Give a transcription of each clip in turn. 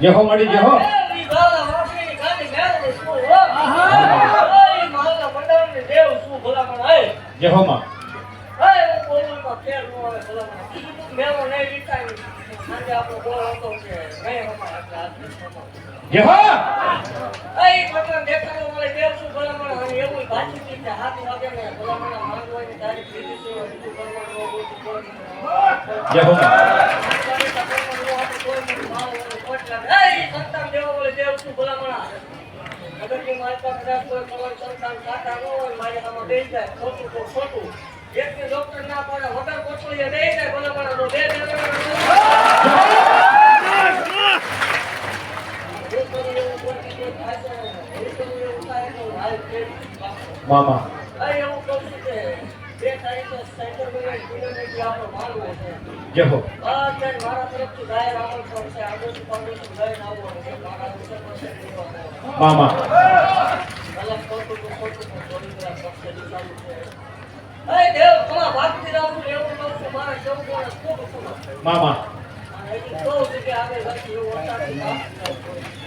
જેહો મળી જેહો જેહો માં જેહો જેહો अगर के मारे पास खराब कोई कलर संतान काटा न હોય મારે આમાં બેઈ જાય ખોટું તો ખોટું એક કે ડોક્ટર ના પાડે વગર કોટલીએ બેઈ જાય બોલા મારા તો બે મામા અરે હું કહું છું કે બે તારીખે સાયકલ બને કિલોમીટર આપણો મારવો છે જેહો અત્યારે મારા તરફથી ગાય રાવણ પર છે આગળથી પાંડોથી લઈને આવવો છે મારા વિશે પર છે મામા કલમ ખોટું તો ખોટું તો થોડી વાર સબસિડી ચાલુ છે અરે દેવ થોડા ભાગતી રહું છું એવું કહું છું મારા કેવું બોલે ખૂબ ખૂબ મામા એટલું કહું છું કે આગળ વધતી એવું વરસાદ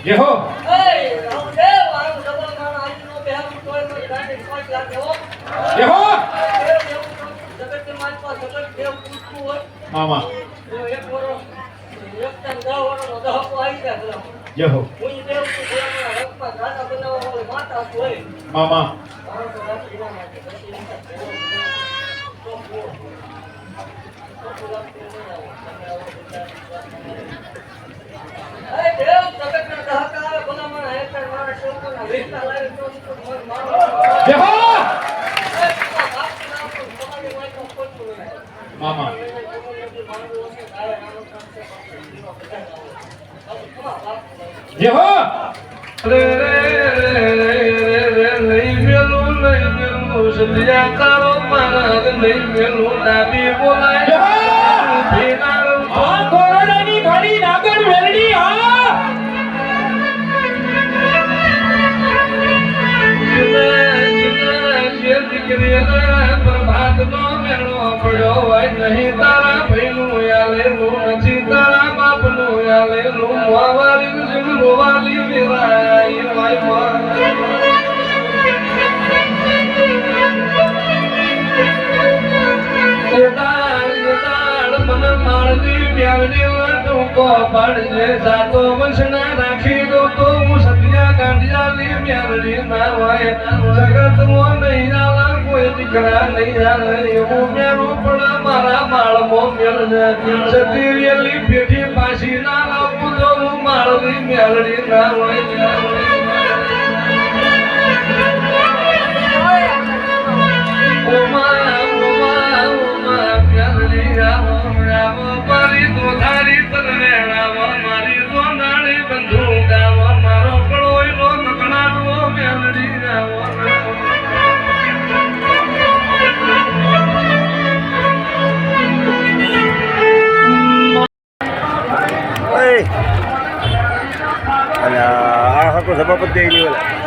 જેહો એ રામ દેવ આવું ડબલ મારા આજનો બેહારું કોઈ મને ગાડી કોઈ લાગે હો જેહો જગત મારી પાસે જગત દેવ પૂછતું હોય મામા તો એક વરો એક તન 10 વરો દહકો આવી જાય ભલા જેહો હું દેવ તો ભલા રખમાં દાદા બનાવવા હોય માતા હોય મામા મારો તો રાતી ના માટે પછી અરે દેવ જગતના દહકા આવે ભલા મને હેતર મારા શોકના વિસ્તા લાગે તો મન મારો જેહો મામા જેહો લઈ મેલું સંધ્યા કરો મારા લઈ મેલું ડાબી બોલાય કોરોનાની ઘડી નાગર વેલડી હા પ્રભાત નો મેળો પડ્યો હોય નહીં તારા ભાઈ નું યાલેલું નથી તારા સપનું આલેલું મોવારી જીવ રોવાલી વેરાય માય માં એદાળ મને માળની પ્યારની ટૂંકો પડજે સાતો વંશના રાખી દો તો હું સત્યા ગાંઠિયાની પ્યારની ના હોય જગતમાં નહીં આવે કોઈ દીકરા નહીં આવે એવું મેળું પણ મારા માળમાં મેળને સતી વેલી પેઢી પાછી ના લાવું તો હું માળની મેળડી ના હોય મારી દોધારી તને મારી દોનાળી બંધુ ગાવા મારો કળોયનો નકણાનો મેલડી અને આ હતો સભાપતિ નહીં ઓલા